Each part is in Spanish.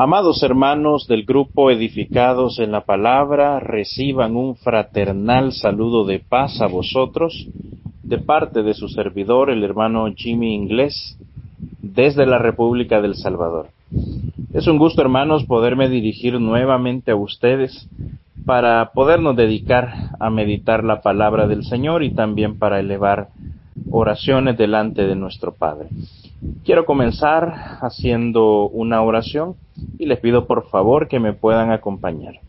Amados hermanos del grupo Edificados en la Palabra, reciban un fraternal saludo de paz a vosotros, de parte de su servidor, el hermano Jimmy Inglés, desde la República del Salvador. Es un gusto, hermanos, poderme dirigir nuevamente a ustedes para podernos dedicar a meditar la palabra del Señor y también para elevar oraciones delante de nuestro Padre. Quiero comenzar haciendo una oración y les pido por favor que me puedan acompañar.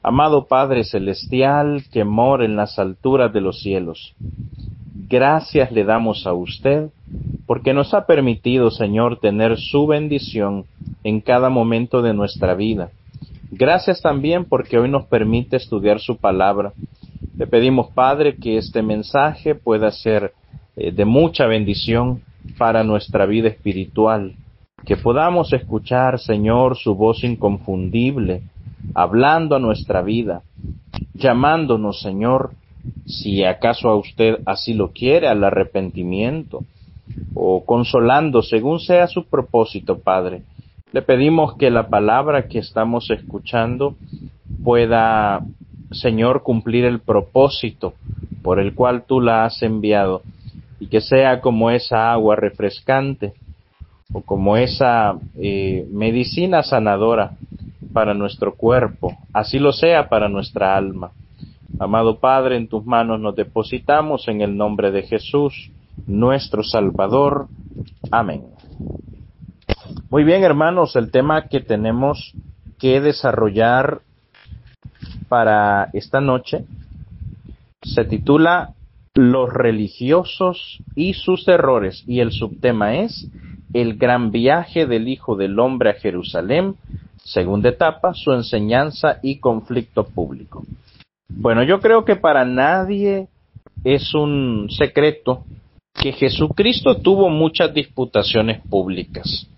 Amado Padre Celestial, que mora en las alturas de los cielos, gracias le damos a usted porque nos ha permitido, Señor, tener su bendición en cada momento de nuestra vida. Gracias también porque hoy nos permite estudiar su palabra. Le pedimos, Padre, que este mensaje pueda ser de mucha bendición para nuestra vida espiritual, que podamos escuchar, Señor, su voz inconfundible, hablando a nuestra vida, llamándonos, Señor, si acaso a usted así lo quiere, al arrepentimiento, o consolando, según sea su propósito, Padre. Le pedimos que la palabra que estamos escuchando pueda, Señor, cumplir el propósito por el cual tú la has enviado, y que sea como esa agua refrescante, o como esa medicina sanadora para nuestro cuerpo, así lo sea para nuestra alma. Amado Padre, en tus manos nos depositamos en el nombre de Jesús, nuestro Salvador. Amén. Muy bien, hermanos, el tema que tenemos que desarrollar para esta noche se titula Los religiosos y sus errores, y el subtema es el gran viaje del Hijo del Hombre a Jerusalén, segunda etapa, su enseñanza y conflicto público. Bueno, yo creo que para nadie es un secreto que Jesucristo tuvo muchas disputaciones públicas.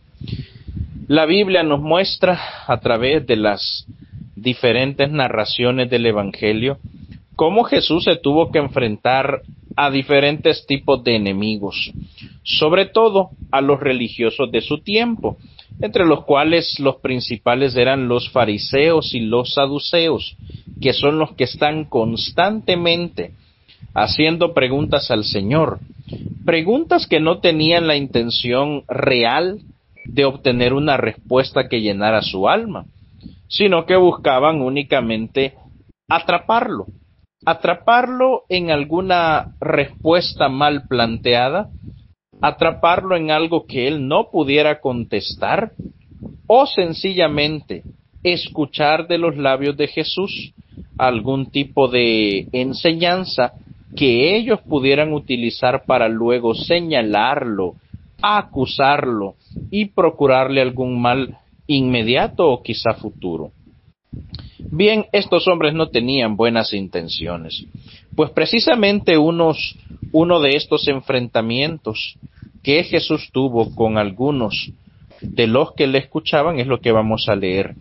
La Biblia nos muestra a través de las diferentes narraciones del Evangelio cómo Jesús se tuvo que enfrentar a diferentes tipos de enemigos, sobre todo a los religiosos de su tiempo, entre los cuales los principales eran los fariseos y los saduceos, que son los que están constantemente haciendo preguntas al Señor, preguntas que no tenían la intención real de obtener una respuesta que llenara su alma, sino que buscaban únicamente atraparlo en alguna respuesta mal planteada, atraparlo en algo que él no pudiera contestar, o sencillamente escuchar de los labios de Jesús algún tipo de enseñanza que ellos pudieran utilizar para luego señalarlo, acusarlo y procurarle algún mal inmediato o quizá futuro. Bien, estos hombres no tenían buenas intenciones, pues precisamente uno de estos enfrentamientos que Jesús tuvo con algunos de los que le escuchaban es lo que vamos a leer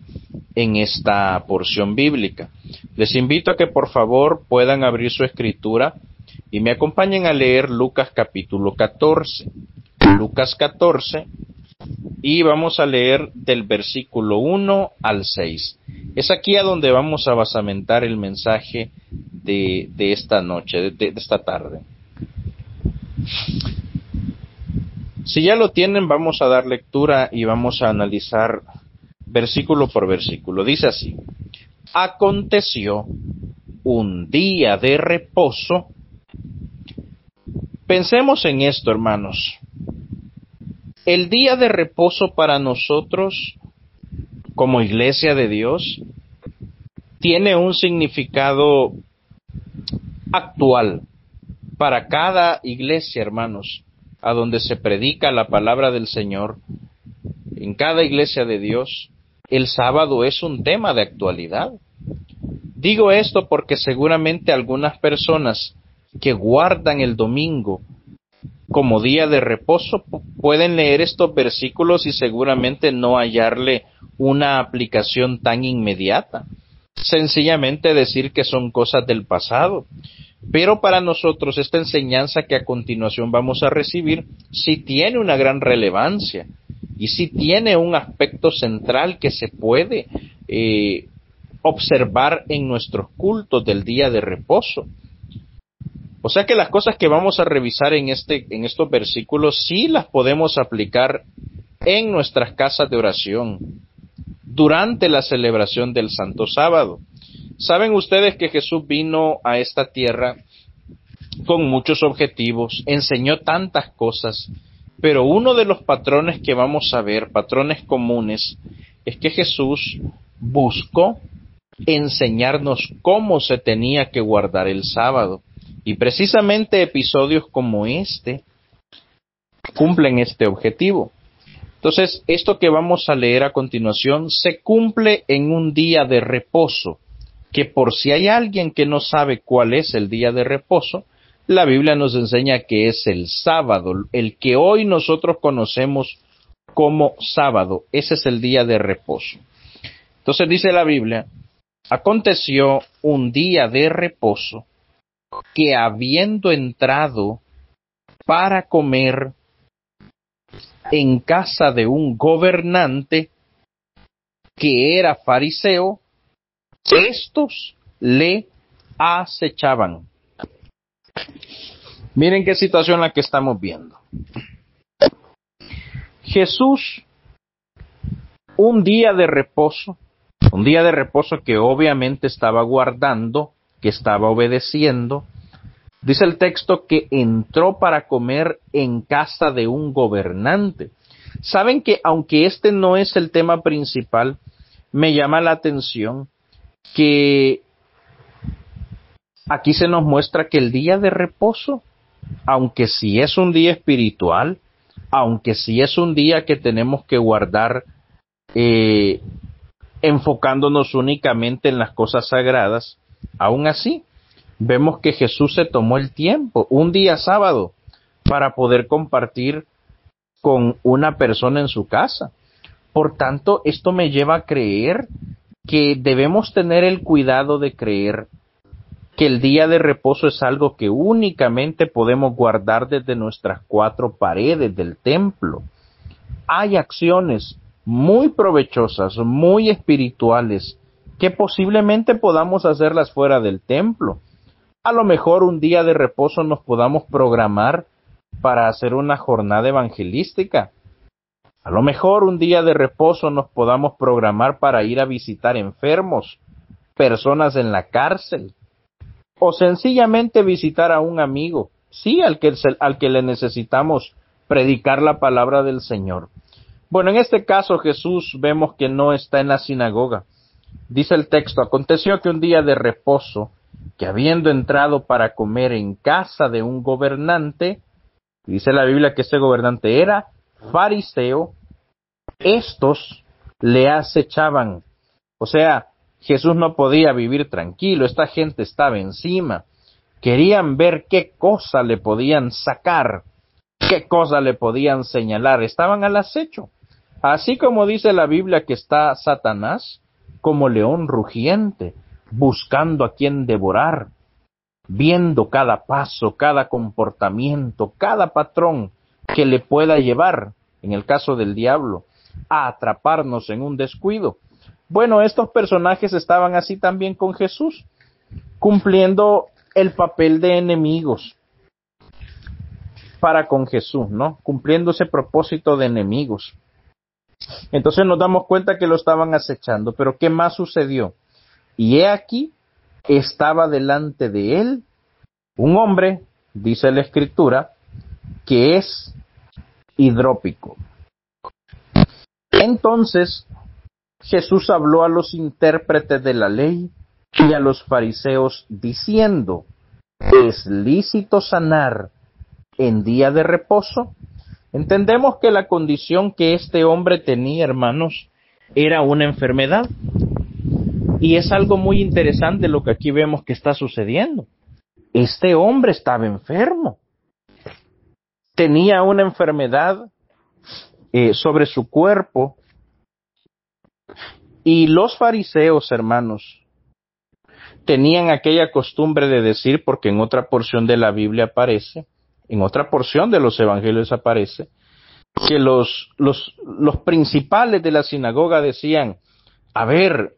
en esta porción bíblica. Les invito a que por favor puedan abrir su escritura y me acompañen a leer Lucas capítulo 14. Lucas 14, y vamos a leer del versículo 1 al 6. Es aquí a donde vamos a basamentar el mensaje de esta noche, de esta tarde. Si ya lo tienen, vamos a dar lectura y vamos a analizar versículo por versículo. Dice así: Aconteció un día de reposo. Pensemos en esto, hermanos. El día de reposo para nosotros, como iglesia de Dios, tiene un significado actual para cada iglesia, hermanos, a donde se predica la palabra del Señor. En cada iglesia de Dios, el sábado es un tema de actualidad. Digo esto porque seguramente algunas personas que guardan el domingo como día de reposo pueden leer estos versículos y seguramente no hallarle una aplicación tan inmediata. Sencillamente decir que son cosas del pasado. Pero para nosotros esta enseñanza que a continuación vamos a recibir sí tiene una gran relevancia. y sí tiene un aspecto central que se puede observar en nuestros cultos del día de reposo. O sea que las cosas que vamos a revisar en estos versículos sí las podemos aplicar en nuestras casas de oración durante la celebración del Santo Sábado. Saben ustedes que Jesús vino a esta tierra con muchos objetivos, enseñó tantas cosas, pero uno de los patrones que vamos a ver, patrones comunes, es que Jesús buscó enseñarnos cómo se tenía que guardar el sábado. Y precisamente episodios como este cumplen este objetivo. Entonces, esto que vamos a leer a continuación se cumple en un día de reposo, que por si hay alguien que no sabe cuál es el día de reposo, la Biblia nos enseña que es el sábado, el que hoy nosotros conocemos como sábado. Ese es el día de reposo. Entonces dice la Biblia, aconteció un día de reposo que habiendo entrado para comer en casa de un gobernante que era fariseo, estos le acechaban. Miren qué situación la que estamos viendo. Jesús, un día de reposo que obviamente estaba guardando, que estaba obedeciendo. Dice el texto que entró para comer en casa de un gobernante. Saben que aunque este no es el tema principal, me llama la atención que aquí se nos muestra que el día de reposo, aunque sí es un día espiritual, aunque sí es un día que tenemos que guardar enfocándonos únicamente en las cosas sagradas, aún así vemos que Jesús se tomó el tiempo, un día sábado, para poder compartir con una persona en su casa. Por tanto, esto me lleva a creer que debemos tener el cuidado de creer que el día de reposo es algo que únicamente podemos guardar desde nuestras cuatro paredes del templo. Hay acciones muy provechosas, muy espirituales, que posiblemente podamos hacerlas fuera del templo. A lo mejor un día de reposo nos podamos programar para hacer una jornada evangelística. A lo mejor un día de reposo nos podamos programar para ir a visitar enfermos, personas en la cárcel, o sencillamente visitar a un amigo, sí, al que le necesitamos predicar la palabra del Señor. Bueno, en este caso Jesús vemos que no está en la sinagoga. Dice el texto, aconteció que un día de reposo, que habiendo entrado para comer en casa de un gobernante, dice la Biblia que ese gobernante era fariseo, estos le acechaban. O sea, Jesús no podía vivir tranquilo, esta gente estaba encima. Querían ver qué cosa le podían sacar, qué cosa le podían señalar, estaban al acecho. Así como dice la Biblia que está Satanás como león rugiente, buscando a quien devorar, viendo cada paso, cada comportamiento, cada patrón que le pueda llevar, en el caso del diablo, a atraparnos en un descuido. Bueno, estos personajes estaban así también con Jesús, cumpliendo el papel de enemigos para con Jesús, ¿no? Cumpliendo ese propósito de enemigos. Entonces nos damos cuenta que lo estaban acechando, pero ¿qué más sucedió? Y he aquí, estaba delante de él un hombre, dice la Escritura, que es hidrópico. Entonces Jesús habló a los intérpretes de la ley y a los fariseos diciendo, ¿es lícito sanar en día de reposo? Entendemos que la condición que este hombre tenía, hermanos, era una enfermedad. Y es algo muy interesante lo que aquí vemos que está sucediendo. Este hombre estaba enfermo. Tenía una enfermedad sobre su cuerpo. Y los fariseos, hermanos, tenían aquella costumbre de decir, porque en otra porción de la Biblia aparece, en otra porción de los evangelios aparece, que los principales de la sinagoga decían, a ver,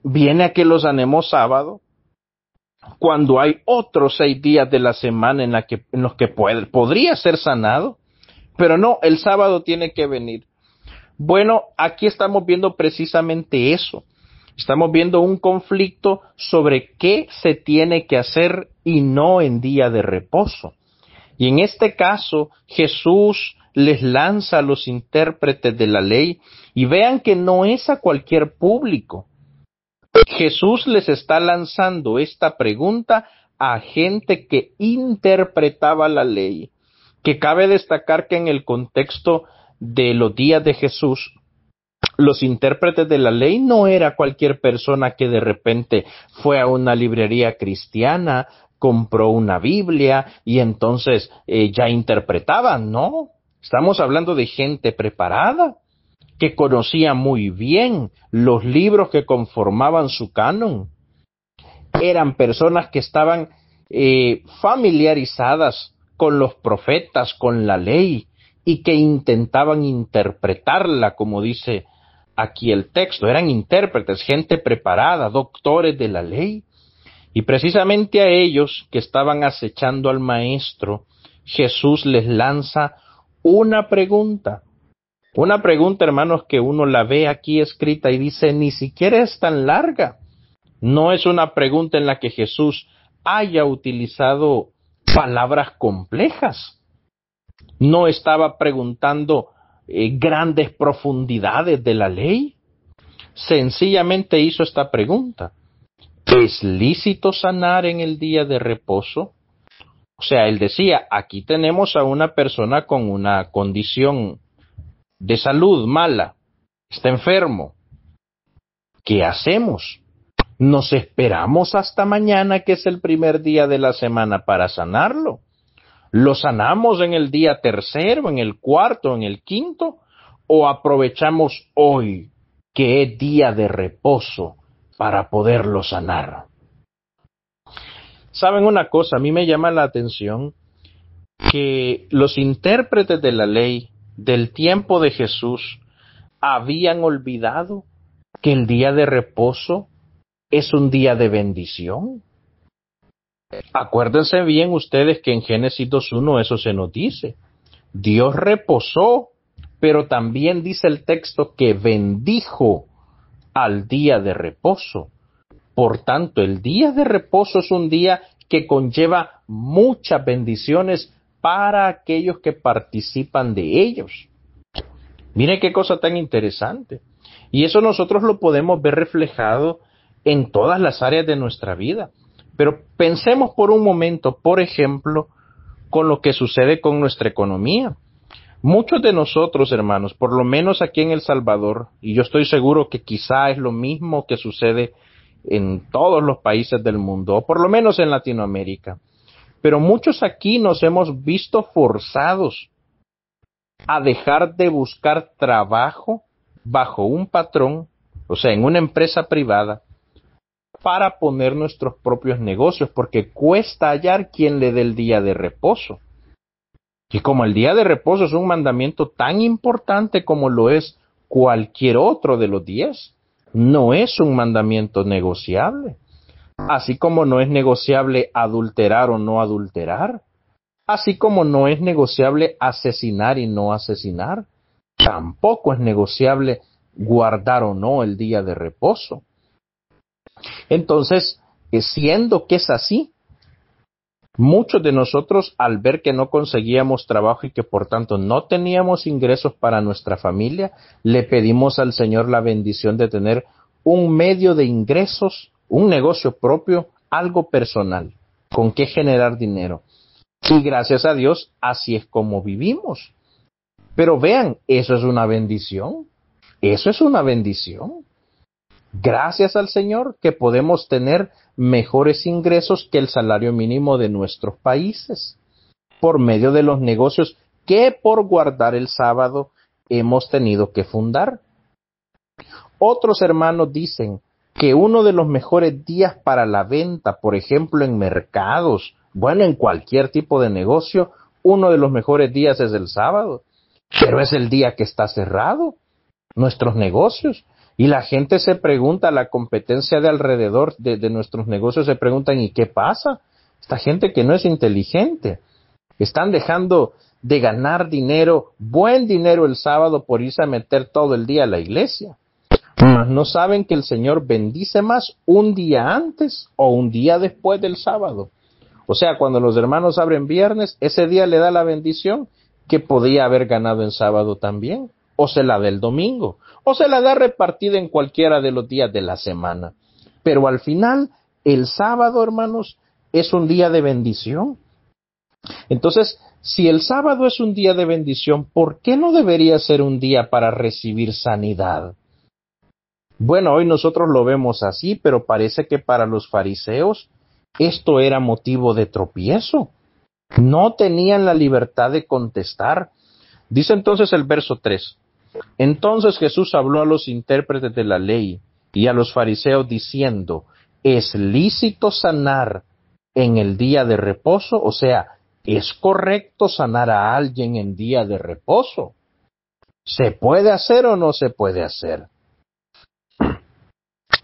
viene a que lo sanemos sábado, cuando hay otros 6 días de la semana en los que podría ser sanado, pero no, el sábado tiene que venir. Bueno, aquí estamos viendo precisamente eso. Estamos viendo un conflicto sobre qué se tiene que hacer y no en día de reposo. Y en este caso, Jesús les lanza a los intérpretes de la ley, y vean que no es a cualquier público. Jesús les está lanzando esta pregunta a gente que interpretaba la ley, que cabe destacar que en el contexto de los días de Jesús, los intérpretes de la ley no era cualquier persona que de repente fue a una librería cristiana, compró una Biblia y entonces ya interpretaban, no. Estamos hablando de gente preparada, que conocía muy bien los libros que conformaban su canon. Eran personas que estaban familiarizadas con los profetas, con la ley, y que intentaban interpretarla, como dice aquí el texto. Eran intérpretes, gente preparada, doctores de la ley. Y precisamente a ellos que estaban acechando al maestro, Jesús les lanza una pregunta. Una pregunta, hermanos, que uno la ve aquí escrita y dice, ni siquiera es tan larga. No es una pregunta en la que Jesús haya utilizado palabras complejas. No estaba preguntando grandes profundidades de la ley. Sencillamente hizo esta pregunta. ¿Es lícito sanar en el día de reposo? O sea, él decía, aquí tenemos a una persona con una condición de salud mala, está enfermo. ¿Qué hacemos? ¿Nos esperamos hasta mañana, que es el primer día de la semana, para sanarlo? ¿Lo sanamos en el día tercero, en el cuarto, en el quinto? ¿O aprovechamos hoy, que es día de reposo, para poderlo sanar? ¿Saben una cosa? A mí me llama la atención que los intérpretes de la ley del tiempo de Jesús habían olvidado que el día de reposo es un día de bendición. Acuérdense bien ustedes que en Génesis 2:1 eso se nos dice. Dios reposó, pero también dice el texto que bendijo al día de reposo. Por tanto, el día de reposo es un día que conlleva muchas bendiciones para aquellos que participan de ellos. Miren qué cosa tan interesante. Y eso nosotros lo podemos ver reflejado en todas las áreas de nuestra vida. Pero pensemos por un momento, por ejemplo, con lo que sucede con nuestra economía. Muchos de nosotros, hermanos, por lo menos aquí en El Salvador, y yo estoy seguro que quizá es lo mismo que sucede en todos los países del mundo, o por lo menos en Latinoamérica, pero muchos aquí nos hemos visto forzados a dejar de buscar trabajo bajo un patrón, o sea, en una empresa privada, para poner nuestros propios negocios, porque cuesta hallar quien le dé el día de reposo. Y como el día de reposo es un mandamiento tan importante como lo es cualquier otro de los 10, no es un mandamiento negociable. Así como no es negociable adulterar o no adulterar, así como no es negociable asesinar y no asesinar, tampoco es negociable guardar o no el día de reposo. Entonces, siendo que es así, muchos de nosotros, al ver que no conseguíamos trabajo y que por tanto no teníamos ingresos para nuestra familia, le pedimos al Señor la bendición de tener un medio de ingresos, un negocio propio, algo personal, con qué generar dinero. Y gracias a Dios, así es como vivimos. Pero vean, eso es una bendición. Eso es una bendición. Gracias al Señor que podemos tener mejores ingresos que el salario mínimo de nuestros países, por medio de los negocios que por guardar el sábado hemos tenido que fundar. Otros hermanos dicen que uno de los mejores días para la venta, por ejemplo en mercados, bueno, en cualquier tipo de negocio, uno de los mejores días es el sábado. pero es el día que está cerrado, nuestros negocios. Y la gente se pregunta, la competencia de alrededor de nuestros negocios se preguntan, ¿y qué pasa? Esta gente que no es inteligente, están dejando de ganar dinero, buen dinero el sábado por irse a meter todo el día a la iglesia. Mas no saben que el Señor bendice más un día antes o un día después del sábado. O sea, cuando los hermanos abren viernes, ese día le da la bendición que podía haber ganado en sábado también, o se la da el domingo, o se la da repartida en cualquiera de los días de la semana. Pero al final, el sábado, hermanos, es un día de bendición. Entonces, si el sábado es un día de bendición, ¿por qué no debería ser un día para recibir sanidad? Bueno, hoy nosotros lo vemos así, pero parece que para los fariseos esto era motivo de tropiezo. No tenían la libertad de contestar. Dice entonces el verso 3. Entonces Jesús habló a los intérpretes de la ley y a los fariseos diciendo, ¿es lícito sanar en el día de reposo? O sea, ¿es correcto sanar a alguien en día de reposo? ¿Se puede hacer o no se puede hacer?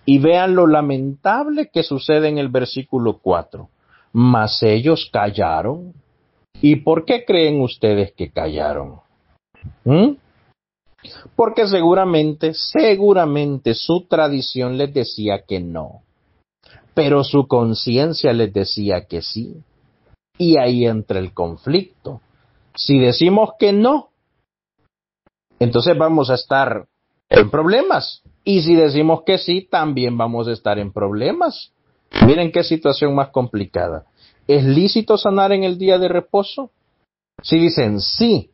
Y vean lo lamentable que sucede en el versículo 4. Mas ellos callaron. ¿Y por qué creen ustedes que callaron? Porque seguramente su tradición les decía que no, pero su conciencia les decía que sí. Y ahí entra el conflicto. Si decimos que no, entonces vamos a estar en problemas. Y si decimos que sí, también vamos a estar en problemas. Miren qué situación más complicada. ¿Es lícito sanar en el día de reposo? Si dicen sí,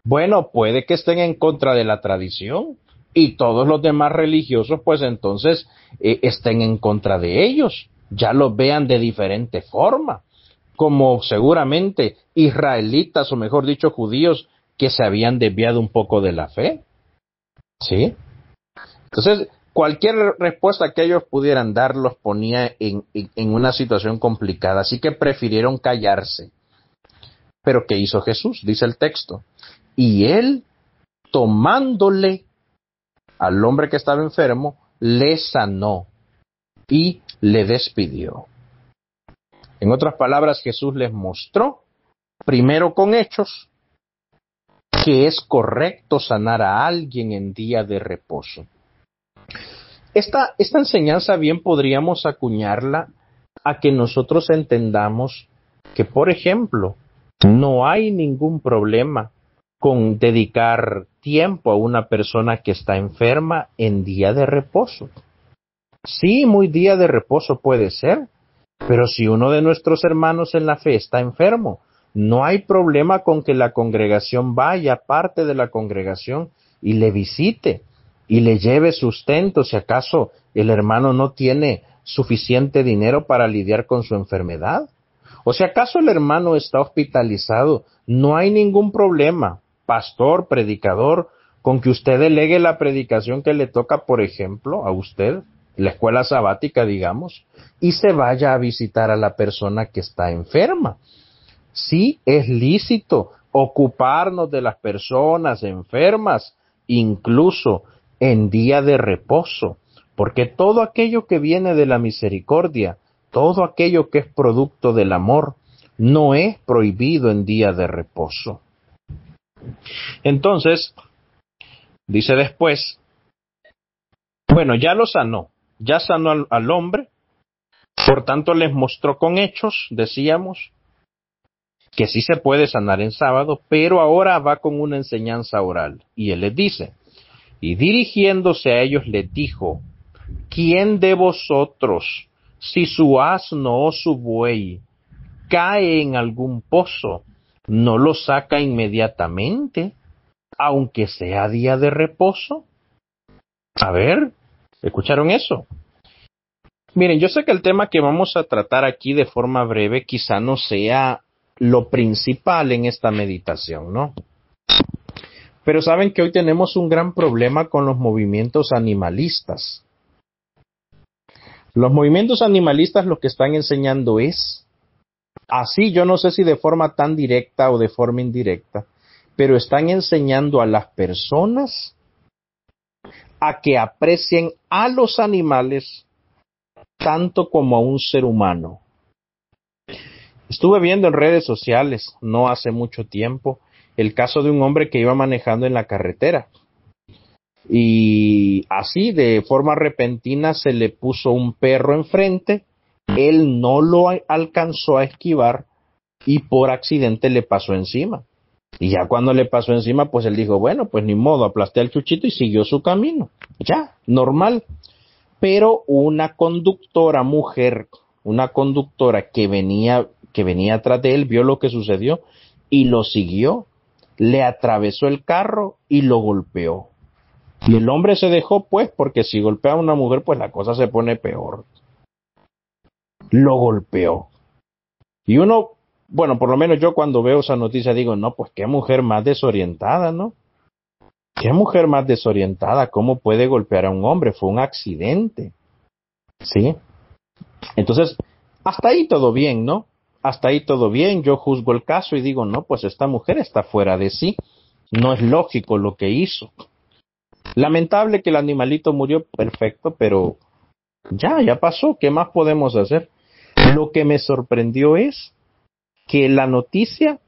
bueno, puede que estén en contra de la tradición y todos los demás religiosos pues entonces estén en contra de ellos, ya los vean de diferente forma, como seguramente israelitas o mejor dicho judíos que se habían desviado un poco de la fe. ¿Sí? Entonces, cualquier respuesta que ellos pudieran dar los ponía en una situación complicada, así que prefirieron callarse. Pero ¿qué hizo Jesús? Dice el texto. Y él, tomándole al hombre que estaba enfermo, le sanó y le despidió. En otras palabras, Jesús les mostró, primero con hechos, que es correcto sanar a alguien en día de reposo. Esta enseñanza bien podríamos acuñarla a que nosotros entendamos que, por ejemplo, no hay ningún problema con dedicar tiempo a una persona que está enferma en día de reposo. Sí, muy día de reposo puede ser, pero si uno de nuestros hermanos en la fe está enfermo, no hay problema con que la congregación vaya, parte de la congregación, y le visite, y le lleve sustento, si acaso el hermano no tiene suficiente dinero para lidiar con su enfermedad. O si acaso el hermano está hospitalizado, no hay ningún problema, pastor, predicador, con que usted delegue la predicación que le toca, por ejemplo, a usted, la escuela sabática, digamos, y se vaya a visitar a la persona que está enferma. Sí, es lícito ocuparnos de las personas enfermas, incluso en día de reposo, porque todo aquello que viene de la misericordia, todo aquello que es producto del amor, no es prohibido en día de reposo. Entonces, dice después, bueno, ya sanó al hombre, por tanto les mostró con hechos, decíamos, que sí se puede sanar en sábado, pero ahora va con una enseñanza oral. Y él les dice, y dirigiéndose a ellos les dijo, ¿quién de vosotros, si su asno o su buey cae en algún pozo, no lo saca inmediatamente, aunque sea día de reposo? A ver, ¿escucharon eso? Miren, yo sé que el tema que vamos a tratar aquí de forma breve quizá no sea lo principal en esta meditación, ¿no? Pero saben que hoy tenemos un gran problema con los movimientos animalistas. Los movimientos animalistas lo que están enseñando es, así yo no sé si de forma tan directa o de forma indirecta, pero están enseñando a las personas a que aprecien a los animales tanto como a un ser humano. Estuve viendo en redes sociales, no hace mucho tiempo, el caso de un hombre que iba manejando en la carretera y así de forma repentina se le puso un perro enfrente, él no lo alcanzó a esquivar y por accidente le pasó encima. Y ya cuando le pasó encima, pues él dijo, bueno, pues ni modo, aplasté al chuchito y siguió su camino. Ya, normal. Pero una conductora mujer, una conductora que venía atrás de él, vio lo que sucedió y lo siguió, le atravesó el carro y lo golpeó. Y el hombre se dejó, pues, porque si golpea a una mujer, pues la cosa se pone peor. Lo golpeó. Y uno, bueno, por lo menos yo cuando veo esa noticia digo, no, pues qué mujer más desorientada, ¿no? Qué mujer más desorientada, ¿cómo puede golpear a un hombre? Fue un accidente, ¿sí? Entonces, hasta ahí todo bien, ¿no? Hasta ahí todo bien, yo juzgo el caso y digo, no, pues esta mujer está fuera de sí, no es lógico lo que hizo. Lamentable que el animalito murió, perfecto, pero ya pasó, ¿qué más podemos hacer? Lo que me sorprendió es que la noticia,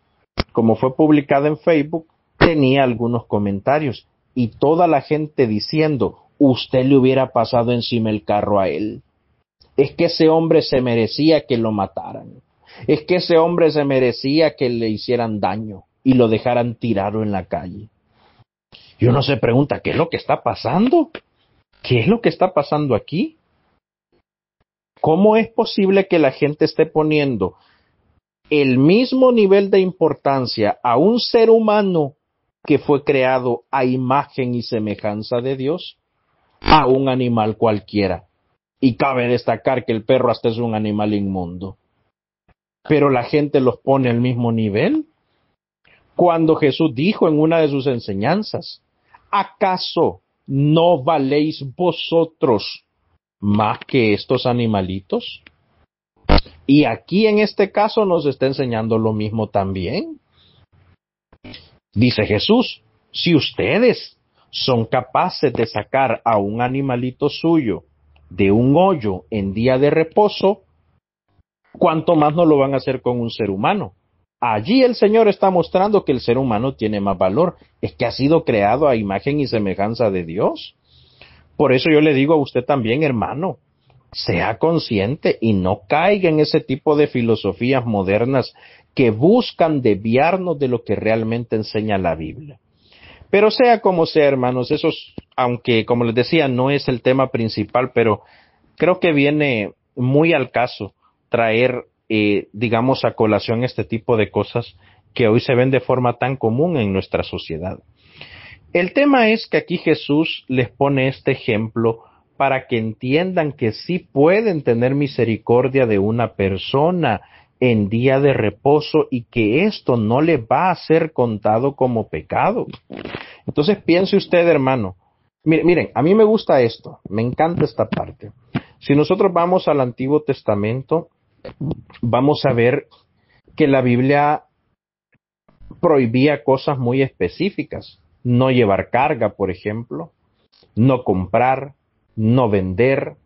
como fue publicada en Facebook, tenía algunos comentarios y toda la gente diciendo, usted le hubiera pasado encima el carro a él. Es que ese hombre se merecía que lo mataran. Es que ese hombre se merecía que le hicieran daño y lo dejaran tirado en la calle. Y uno se pregunta, ¿qué es lo que está pasando? ¿Qué es lo que está pasando aquí? ¿Cómo es posible que la gente esté poniendo el mismo nivel de importancia a un ser humano que fue creado a imagen y semejanza de Dios a un animal cualquiera? Y cabe destacar que el perro hasta es un animal inmundo. Pero la gente los pone al mismo nivel. Cuando Jesús dijo en una de sus enseñanzas, ¿acaso no valéis vosotros más que estos animalitos? Y aquí en este caso nos está enseñando lo mismo también. Dice Jesús, si ustedes son capaces de sacar a un animalito suyo de un hoyo en día de reposo, ¿cuánto más no lo van a hacer con un ser humano? Allí el Señor está mostrando que el ser humano tiene más valor, es que ha sido creado a imagen y semejanza de Dios. Por eso yo le digo a usted también, hermano, sea consciente y no caiga en ese tipo de filosofías modernas que buscan desviarnos de lo que realmente enseña la Biblia. Pero sea como sea, hermanos, eso, aunque como les decía, no es el tema principal, pero creo que viene muy al caso traer, digamos, a colación este tipo de cosas que hoy se ven de forma tan común en nuestra sociedad. El tema es que aquí Jesús les pone este ejemplo para que entiendan que sí pueden tener misericordia de una persona en día de reposo y que esto no le va a ser contado como pecado. Entonces piense usted, hermano, miren, a mí me gusta esto, me encanta esta parte. Si nosotros vamos al Antiguo Testamento, vamos a ver que la Biblia prohibía cosas muy específicas. No llevar carga, por ejemplo, no comprar, no vender,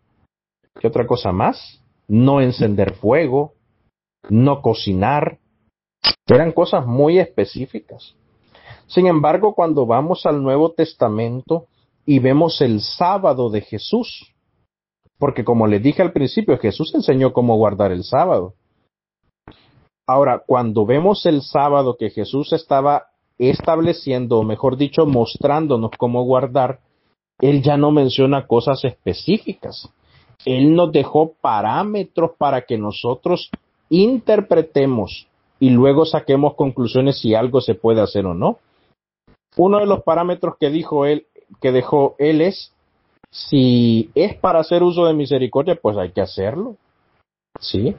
¿qué otra cosa más? No encender fuego, no cocinar. Eran cosas muy específicas. Sin embargo, cuando vamos al Nuevo Testamento y vemos el sábado de Jesús, porque como les dije al principio, Jesús enseñó cómo guardar el sábado. Ahora, cuando vemos el sábado que Jesús estaba estableciendo, o mejor dicho, mostrándonos cómo guardar, Él ya no menciona cosas específicas. Él nos dejó parámetros para que nosotros interpretemos y luego saquemos conclusiones si algo se puede hacer o no. Uno de los parámetros que dejó él es, si es para hacer uso de misericordia, pues hay que hacerlo. ¿Sí?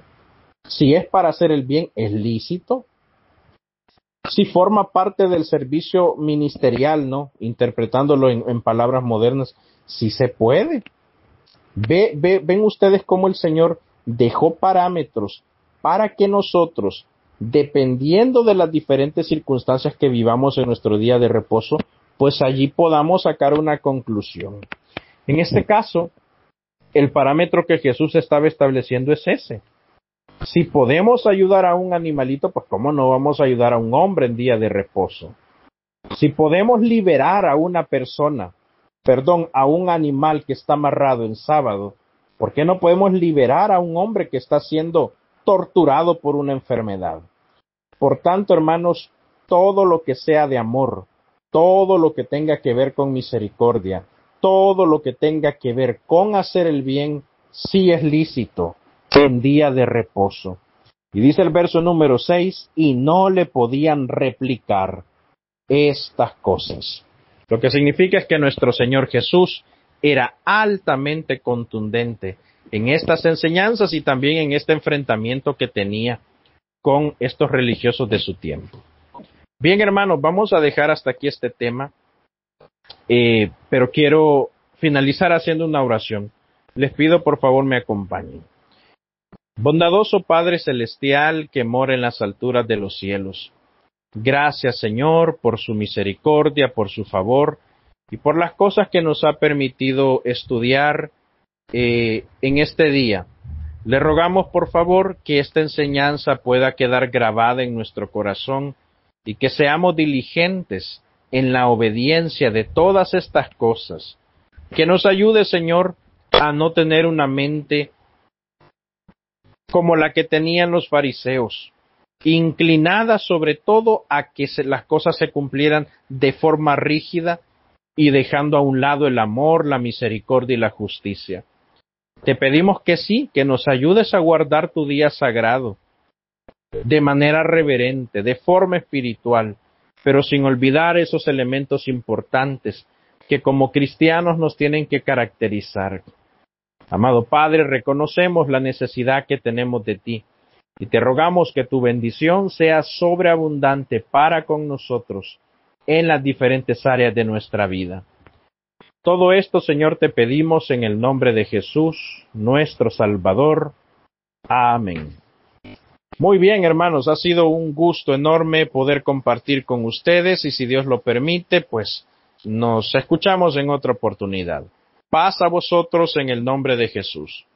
Si es para hacer el bien, es lícito. Si forma parte del servicio ministerial, ¿no? Interpretándolo en palabras modernas, sí se puede. Ven ustedes cómo el Señor dejó parámetros para que nosotros dependiendo de las diferentes circunstancias que vivamos en nuestro día de reposo, pues allí podamos sacar una conclusión. En este caso, el parámetro que Jesús estaba estableciendo es ese. Si podemos ayudar a un animalito, pues ¿cómo no vamos a ayudar a un hombre en día de reposo? Si podemos liberar a una persona, a un animal que está amarrado en sábado, ¿por qué no podemos liberar a un hombre que está siendo torturado por una enfermedad? Por tanto, hermanos, todo lo que sea de amor, todo lo que tenga que ver con misericordia, todo lo que tenga que ver con hacer el bien, sí es lícito en día de reposo. Y dice el verso número 6, y no le podían replicar estas cosas. Lo que significa es que nuestro Señor Jesús era altamente contundente en estas enseñanzas y también en este enfrentamiento que tenía con estos religiosos de su tiempo. Bien, hermanos, vamos a dejar hasta aquí este tema, pero quiero finalizar haciendo una oración. Les pido por favor me acompañen. Bondadoso Padre Celestial que mora en las alturas de los cielos, gracias Señor por su misericordia, por su favor y por las cosas que nos ha permitido estudiar en este día. Le rogamos por favor que esta enseñanza pueda quedar grabada en nuestro corazón y que seamos diligentes en la obediencia de todas estas cosas. Que nos ayude, Señor, a no tener una mente como la que tenían los fariseos, inclinada sobre todo a que las cosas se cumplieran de forma rígida y dejando a un lado el amor, la misericordia y la justicia. Te pedimos que sí, que nos ayudes a guardar tu día sagrado de manera reverente, de forma espiritual, pero sin olvidar esos elementos importantes que como cristianos nos tienen que caracterizar. Amado Padre, reconocemos la necesidad que tenemos de ti y te rogamos que tu bendición sea sobreabundante para con nosotros en las diferentes áreas de nuestra vida. Todo esto, Señor, te pedimos en el nombre de Jesús, nuestro Salvador. Amén. Muy bien, hermanos, ha sido un gusto enorme poder compartir con ustedes y si Dios lo permite, pues nos escuchamos en otra oportunidad. Paz a vosotros en el nombre de Jesús.